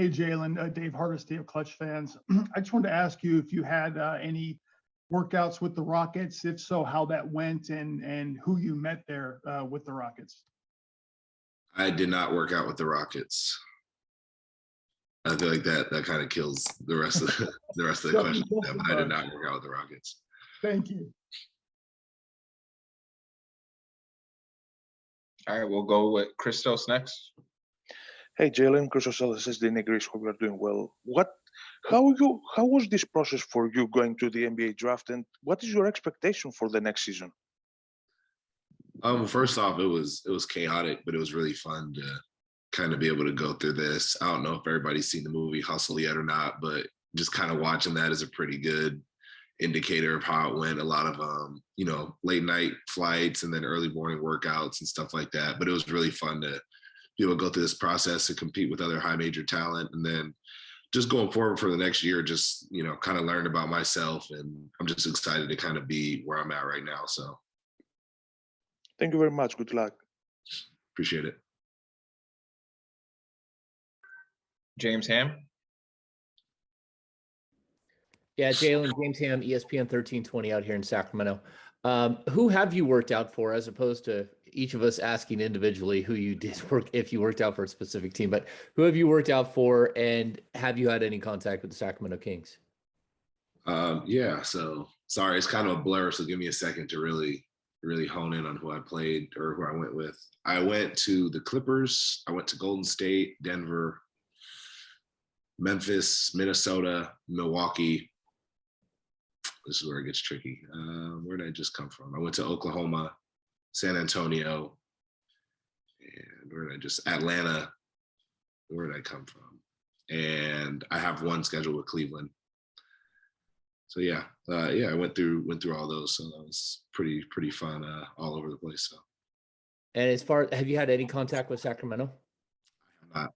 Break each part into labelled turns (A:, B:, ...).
A: Hey, Jalen, Dave Hardesty of Clutch Fans. I just wanted to ask you if you had any workouts with the Rockets, if so, how that went and who you met there with the Rockets.
B: I did not work out with the Rockets. I feel like that kind of kills the rest of the question. I did not work out with the Rockets.
A: Thank you.
C: All right, we'll go with Christos next.
D: Hey, Jalen, Christos SSD Greece. Hope you're doing well. How was this process for you going to the NBA draft, and what is your expectation for the next season?
B: First off, it was chaotic, but it was really fun to kind of be able to go through this. I don't know if everybody's seen the movie Hustle yet or not, but just kind of watching that is a pretty good indicator of how it went. A lot of late night flights and then early morning workouts and stuff like that. But it was really fun to be able to go through this process and compete with other high major talent, and then just going forward for the next year, just kind of learn about myself, and I'm just excited to kind of be where I'm at right now. So
D: thank you very much. Good luck.
B: Appreciate it.
C: James Ham.
E: Yeah, Jalen, James Ham, ESPN 1320 out here in Sacramento. Who have you worked out for, as opposed to each of us asking individually who you did work, if you worked out for a specific team, but who have you worked out for, and have you had any contact with the Sacramento Kings?
B: Yeah, so sorry, it's kind of a blur, so give me a second to really hone in on who I played or who I went with. I went to the Clippers, I went to Golden State, Denver, Memphis, Minnesota, Milwaukee. This is where it gets tricky. Where did I just come from? I went to Oklahoma, San Antonio, and Atlanta. Where did I come from? And I have one scheduled with Cleveland. So I went through all those. So that was pretty fun all over the place. So.
E: And have you had any contact with Sacramento?
B: I have not.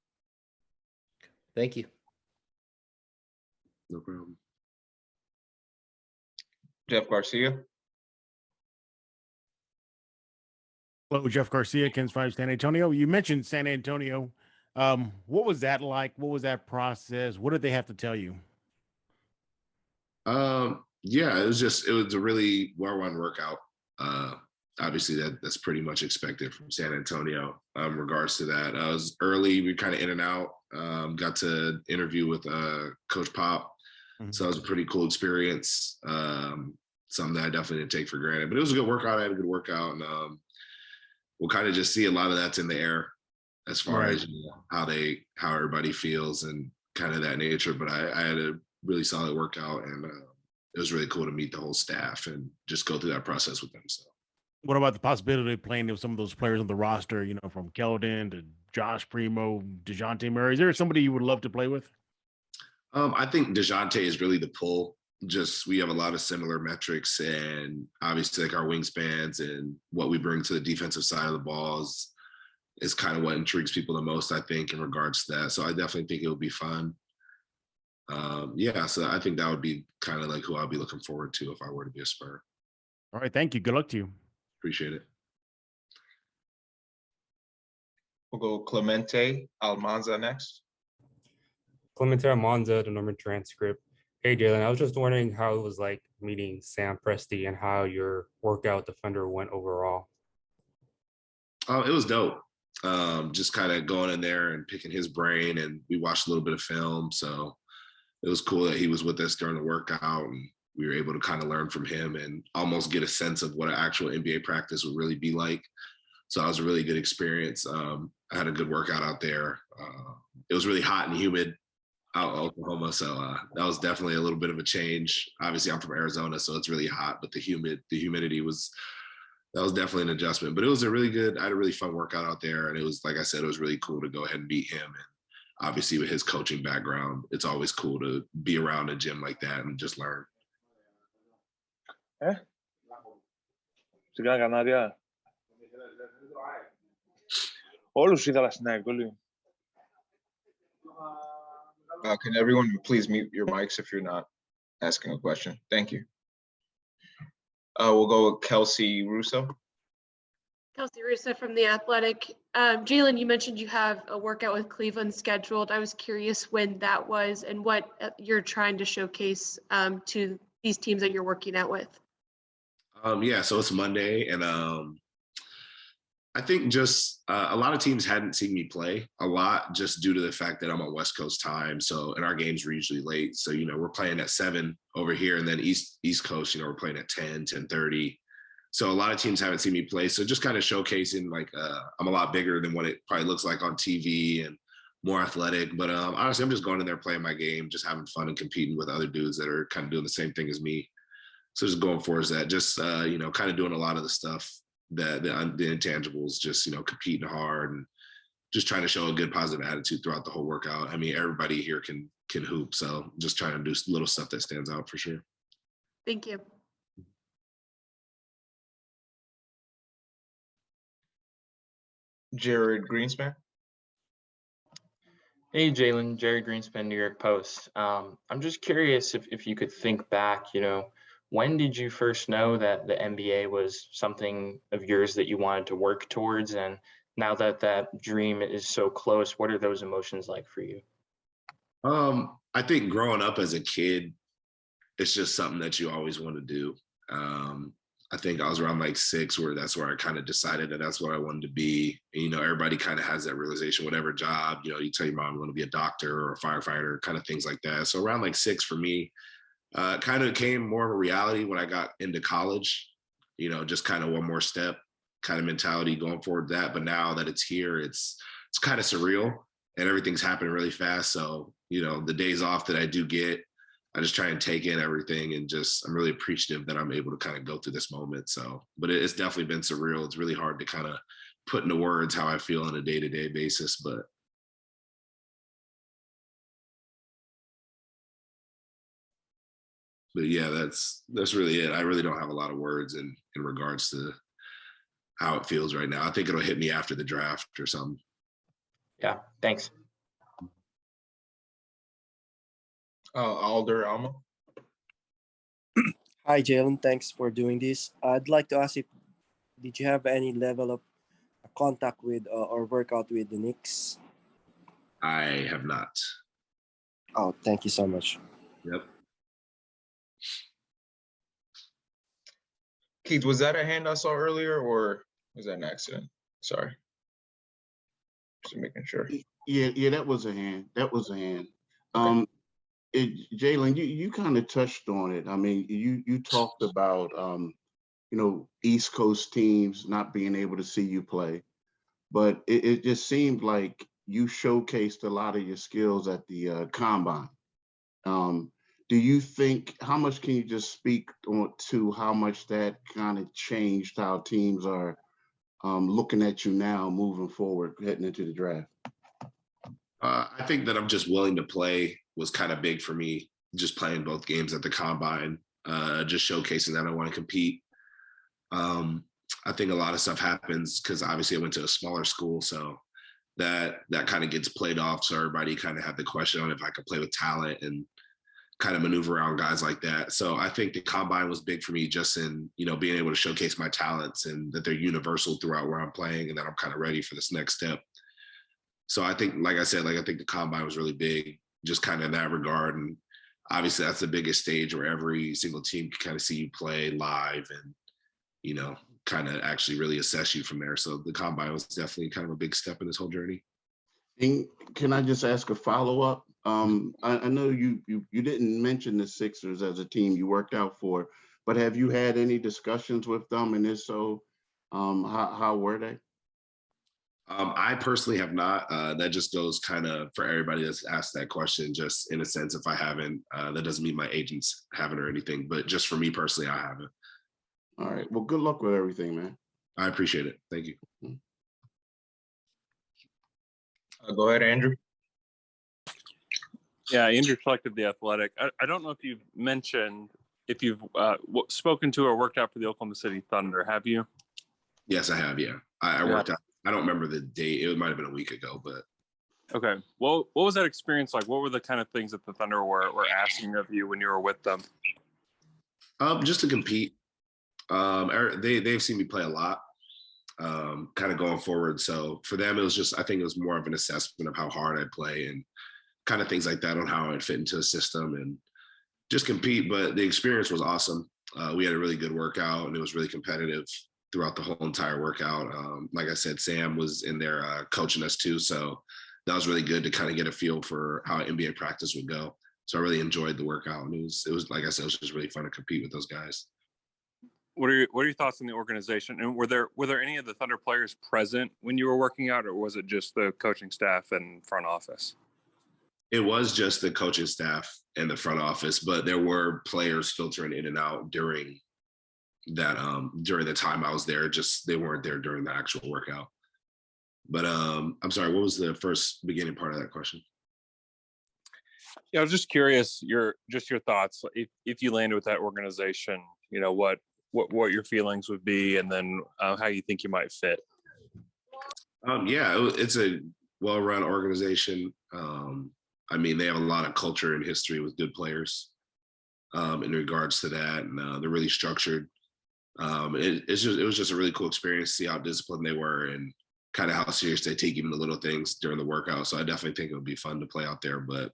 E: Thank you.
B: No problem.
C: Jeff Garcia.
F: Hello, Jeff Garcia, Kens 5 San Antonio. You mentioned San Antonio. What was that like? What was that process? What did they have to tell you?
B: It was a really well-run workout. Obviously that's pretty much expected from San Antonio. In regards to that, I was early. We kind of in and out. Got to interview with Coach Pop. Mm-hmm. So it was a pretty cool experience. Something that I definitely didn't take for granted, but it was a good workout. I had a good workout, and we'll kind of just see a lot of that's in the air as far as how everybody feels and kind of that nature. But I had a really solid workout, and it was really cool to meet the whole staff and just go through that process with them. So,
F: what about the possibility of playing with some of those players on the roster? From Keldon to Josh Primo, DeJounte Murray. Is there somebody you would love to play with?
B: I think DeJounte is really the pull. Just we have a lot of similar metrics, and obviously like our wingspans and what we bring to the defensive side of the ball is kind of what intrigues people the most, I think, in regards to that. So I definitely think it would be fun. So I think that would be kind of like who I'll be looking forward to if I were to be a Spur.
F: All right, thank you. Good luck to you.
B: Appreciate it.
C: We'll go Clemente Almanza next.
G: Clemente Almanza, the Norman Transcript. Hey, Jalen, I was just wondering how it was like meeting Sam Presti and how your workout defender went overall.
B: It was dope. Just kind of going in there and picking his brain, and we watched a little bit of film. So it was cool that he was with us during the workout, and we were able to kind of learn from him and almost get a sense of what an actual NBA practice would really be like. So that was a really good experience. I had a good workout out there. It was really hot and humid out in Oklahoma, so that was definitely a little bit of a change. Obviously, I'm from Arizona, so it's really hot, but the humidity was definitely an adjustment. But it was I had a really fun workout out there, and it was, like I said, it was really cool to go ahead and meet him. And obviously, with his coaching background, it's always cool to be around a gym like that and just learn.
D: Σιγά Κανάρια. Όλους είδα last night, όλοι.
C: Can everyone please mute your mics if you're not asking a question? Thank you. We'll go with Kelsey Russo.
H: Kelsey Russo from The Athletic. Jalen, you mentioned you have a workout with Cleveland scheduled. I was curious when that was and what you're trying to showcase to these teams that you're working out with.
B: Yeah, so it's Monday, and I think just a lot of teams hadn't seen me play a lot just due to the fact that I'm on West Coast time. So, and our games are usually late. So, we're playing at 7 over here, and then East Coast, we're playing at 10, 10:30. So a lot of teams haven't seen me play. So just kind of showcasing like I'm a lot bigger than what it probably looks like on TV and more athletic. But honestly, I'm just going in there playing my game, just having fun and competing with other dudes that are kind of doing the same thing as me. So just going for is that, just kind of doing a lot of the stuff that the intangibles, just competing hard and just trying to show a good positive attitude throughout the whole workout. I mean, everybody here can hoop, so just trying to do little stuff that stands out for sure.
H: Thank you.
C: Jared Greenspan.
I: Hey, Jalen, Jerry Greenspan, New York Post. I'm just curious if you could think back, when did you first know that the NBA was something of yours that you wanted to work towards? And now that that dream is so close, what are those emotions like for you?
B: I think growing up as a kid, it's just something that you always want to do. I think I was around like 6 where that's where I kind of decided that that's what I wanted to be. And, everybody kind of has that realization, whatever job, you tell your mom you want to be a doctor or a firefighter, kind of things like that. So around like 6 for me, kind of came more of a reality when I got into college, just kind of one more step kind of mentality going forward that. But now that it's here, it's kind of surreal and everything's happening really fast. So, the days off that I do get, I just try and take in everything and I'm really appreciative that I'm able to kind of go through this moment. So, but it's definitely been surreal. It's really hard to kind of put into words how I feel on a day-to-day basis, but yeah, that's really it. I really don't have a lot of words in regards to how it feels right now. I think it'll hit me after the draft or something.
I: Yeah, thanks.
C: Alder Alma.
J: Hi, Jalen. Thanks for doing this. I'd like to ask if did you have any level of contact with or workout with the Knicks?
B: I have not.
J: Oh, thank you so much.
B: Yep.
C: Keith, was that a hand I saw earlier or was that an accident? Sorry. Just making sure.
K: Yeah, that was a hand. Jalen, you kind of touched on it. I mean, you talked about East Coast teams not being able to see you play, but it just seemed like you showcased a lot of your skills at the combine. Do you think, how much can you just speak to how much that kind of changed how teams are looking at you now moving forward, heading into the draft?
B: I think that I'm just willing to play was kind of big for me, just playing both games at the combine, just showcasing that I want to compete. I think a lot of stuff happens because obviously I went to a smaller school, so that kind of gets played off. So everybody kind of had the question on if I could play with talent and kind of maneuver around guys like that. So I think the combine was big for me just in, being able to showcase my talents and that they're universal throughout where I'm playing and that I'm kind of ready for this next step. So I think, like I said, I think the combine was really big, just kind of in that regard. And obviously that's the biggest stage where every single team can kind of see you play live and, kind of actually really assess you from there. So the combine was definitely kind of a big step in this whole journey.
K: And can I just ask a follow-up? I know you didn't mention the Sixers as a team you worked out for, but have you had any discussions with them? And if so, how were they?
B: I personally have not. That just goes kind of for everybody that's asked that question, just in a sense, if I haven't, that doesn't mean my agents haven't or anything, but just for me personally, I haven't.
K: All right. Well, good luck with everything, man.
B: I appreciate it. Thank you.
C: Go ahead, Andrew.
L: Yeah, Andrew collected The Athletic. I don't know if you've mentioned, if you've spoken to or worked out for the Oklahoma City Thunder, have you?
B: Yes, I have. Yeah. I worked out. I don't remember the date. It might have been a week ago, but.
L: Okay. Well, what was that experience like? What were the kind of things that the Thunder were asking of you when you were with them?
B: Just to compete. They've seen me play a lot. kind of going forward. So for them, it was just, I think it was more of an assessment of how hard I play and kind of things like that on how I'd fit into a system and just compete. But the experience was awesome. We had a really good workout and it was really competitive throughout the whole entire workout. Like I said, Sam was in there coaching us too. So that was really good to kind of get a feel for how NBA practice would go. So I really enjoyed the workout. And it was like I said, it was just really fun to compete with those guys.
L: What are your thoughts on the organization? And were there any of the Thunder players present when you were working out, or was it just the coaching staff and front office?
B: It was just the coaching staff and the front office, but there were players filtering in and out during that during the time I was there. Just they weren't there during the actual workout. But I'm sorry, what was the first beginning part of that question?
L: Yeah, I was just curious your thoughts if you landed with that organization, you know, what your feelings would be, and then how you think you might fit.
B: Yeah, it's a well-run organization. I mean, they have a lot of culture and history with good players in regards to that, and they're really structured. It was just a really cool experience to see how disciplined they were and kind of how serious they take even the little things during the workout. So I definitely think it would be fun to play out there, but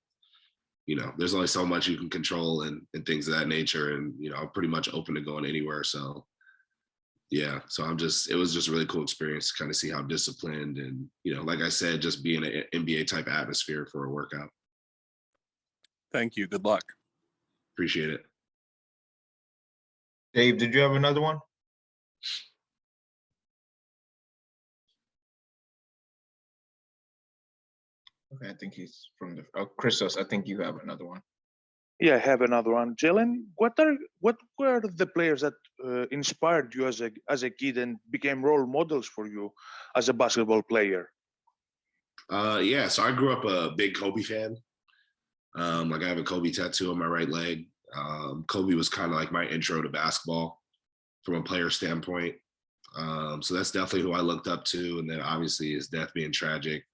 B: you know, there's only so much you can control and things of that nature. And, you know, I'm pretty much open to going anywhere. So yeah, so it was just a really cool experience to kind of see how disciplined and, you know, like I said, just being an NBA type atmosphere for a workout.
L: Thank you. Good luck.
B: Appreciate it.
C: Dave, did you have another one? Okay, I think he's from the Christos. I think you have another one.
D: Yeah, I have another one. Jalen, what were the players that inspired you as a kid and became role models for you as a basketball player?
B: Yeah, so I grew up a big Kobe fan. Like I have a Kobe tattoo on my right leg. Kobe was kind of like my intro to basketball from a player standpoint. So that's definitely who I looked up to. And then obviously his death being tragic,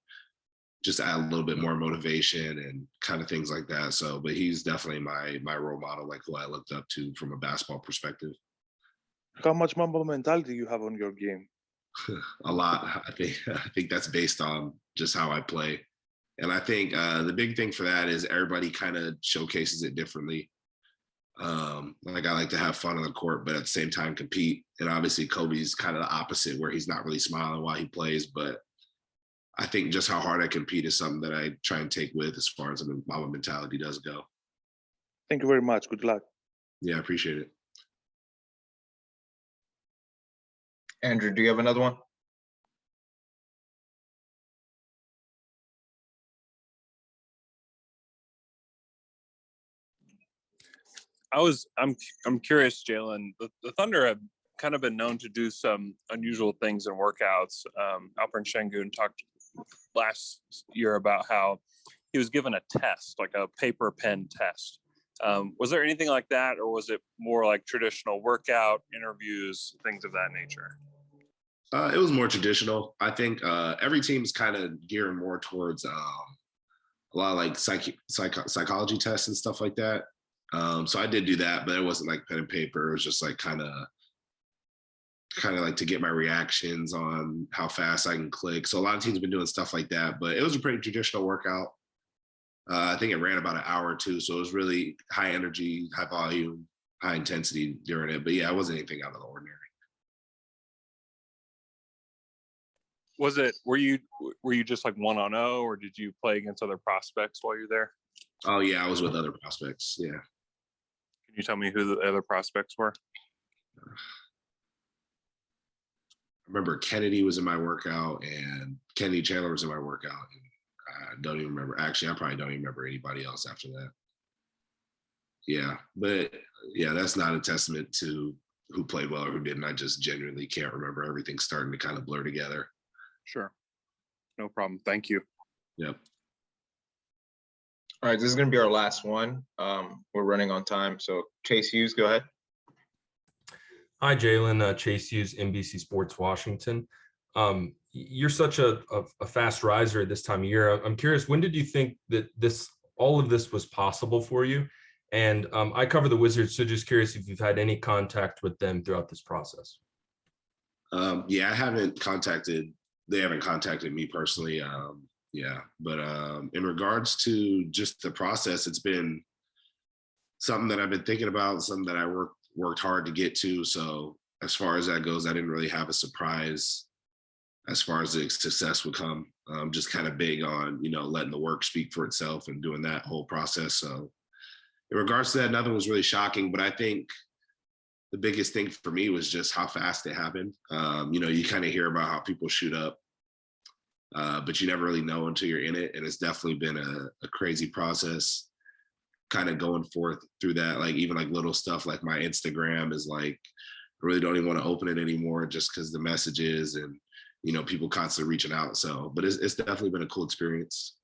B: just add a little bit more motivation and kind of things like that. So, but he's definitely my role model, like who I looked up to from a basketball perspective.
D: How much Mamba mentality you have on your game?
B: A lot. I think that's based on just how I play. And I think the big thing for that is everybody kind of showcases it differently. Like I like to have fun on the court, but at the same time compete. And obviously Kobe's kind of the opposite, where he's not really smiling while he plays. But I think just how hard I compete is something that I try and take with as far as my mentality does go.
D: Thank you very much. Good luck.
B: Yeah, I appreciate it.
C: Andrew, do you have another one?
L: I'm curious, Jalen. The Thunder have kind of been known to do some unusual things in workouts. Alperen Şengün talked last year about how he was given a test, like a paper pen test. Was there anything like that, or was it more like traditional workout interviews, things of that nature?
B: It was more traditional. I think every team's kind of gearing more towards a lot of like psychology tests and stuff like that. So I did do that, but it wasn't like pen and paper. It was just like kind of like to get my reactions on how fast I can click. So a lot of teams have been doing stuff like that, but it was a pretty traditional workout. I think it ran about an hour or two. So it was really high energy, high volume, high intensity during it. But yeah, it wasn't anything out of the ordinary.
L: Were you just like 1-on-0, or did you play against other prospects while you're there?
B: Oh yeah, I was with other prospects. Yeah.
L: Can you tell me who the other prospects were?
B: I remember Kennedy was in my workout and Kennedy Chandler was in my workout. And I don't even remember. Actually, I probably don't even remember anybody else after that. Yeah, but yeah, that's not a testament to who played well or who didn't. I just genuinely can't remember. Everything's starting to kind of blur together.
L: Sure. No problem. Thank you.
B: Yep.
C: All right, this is going to be our last one. We're running on time. So Chase Hughes, go ahead.
M: Hi, Jalen. Chase Hughes, NBC Sports Washington. You're such a fast riser at this time of year. I'm curious, when did you think that all of this was possible for you? And I cover the Wizards, so just curious if you've had any contact with them throughout this process.
B: Yeah, they haven't contacted me personally. Yeah, but in regards to just the process, it's been something that I've been thinking about, something that I worked hard to get to. So as far as that goes, I didn't really have a surprise as far as the success would come. Just kind of big on, letting the work speak for itself and doing that whole process. So in regards to that, nothing was really shocking, but I think the biggest thing for me was just how fast it happened. You kind of hear about how people shoot up, but you never really know until you're in it. And it's definitely been a crazy process kind of going forth through that. Like even like little stuff like my Instagram is like, I really don't even want to open it anymore just because the messages and, people constantly reaching out. So, but it's definitely been a cool experience.